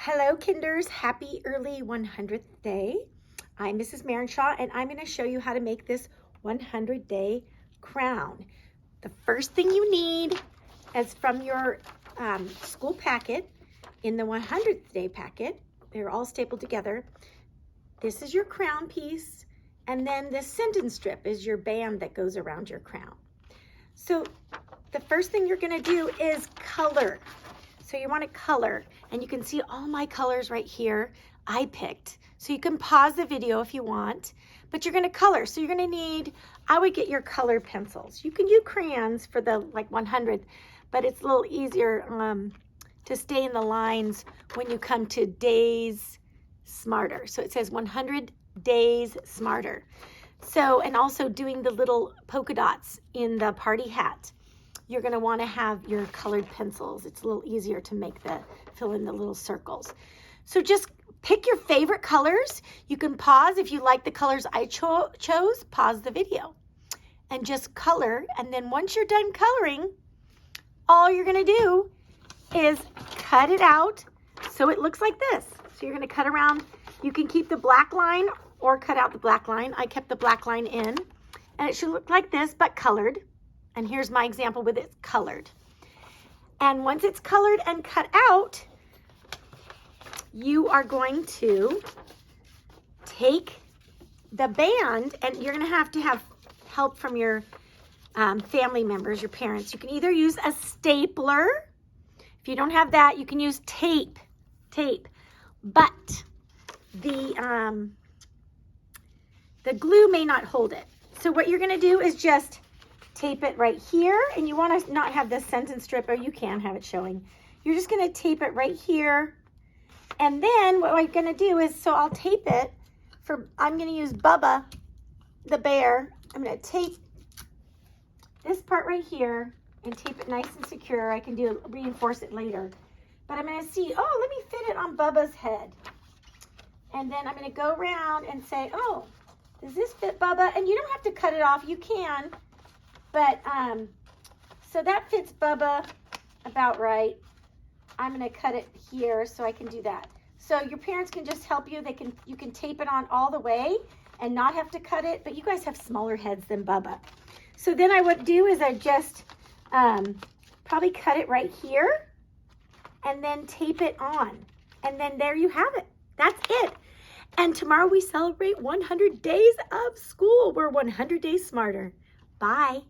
Hello, Kinders. Happy early 100th day. I'm Mrs. Marenshaw, and I'm going to show you how to make this 100-day crown. The first thing you need is from your school packet in the 100th day packet. They're all stapled together. This is your crown piece, and then this sentence strip is your band that goes around your crown. So the first thing you're going to do is color. So you want to color, and you can see all my colors right here I picked. So you can pause the video if you want, but you're going to color. So you're going to need, I would get your color pencils. You can use crayons for the 100, but it's a little easier to stay in the lines when you come to Days Smarter. So it says 100 Days Smarter. So, and also doing the little polka dots in the party hat. You're going to want to have your colored pencils. It's a little easier to fill in the little circles. So just pick your favorite colors. You can pause if you like the colors I chose, pause the video and just color. And then once you're done coloring, all you're going to do is cut it out so it looks like this. So you're going to cut around. You can keep the black line or cut out the black line. I kept the black line in, and it should look like this, but colored. And here's my example with it colored. And once it's colored and cut out, you are going to take the band, and you're going to have help from your family members, your parents. You can either use a stapler. If you don't have that, you can use tape. But the glue may not hold it. So what you're going to do is just tape it right here, and you want to not have this sentence strip, or you can have it showing. You're just going to tape it right here, and then what I'm going to do is, so I'll tape it I'm going to use Bubba the bear. I'm going to tape this part right here and tape it nice and secure. I can reinforce it later, but I'm going to see, oh, let me fit it on Bubba's head, and then I'm going to go around and say, oh, does this fit Bubba? And you don't have to cut it off. You can. But, so that fits Bubba about right. I'm going to cut it here so I can do that. So your parents can just help you. You can tape it on all the way and not have to cut it, but you guys have smaller heads than Bubba. So then I would do is I just probably cut it right here and then tape it on. And then there you have it. That's it. And tomorrow we celebrate 100 days of school. We're 100 days smarter. Bye.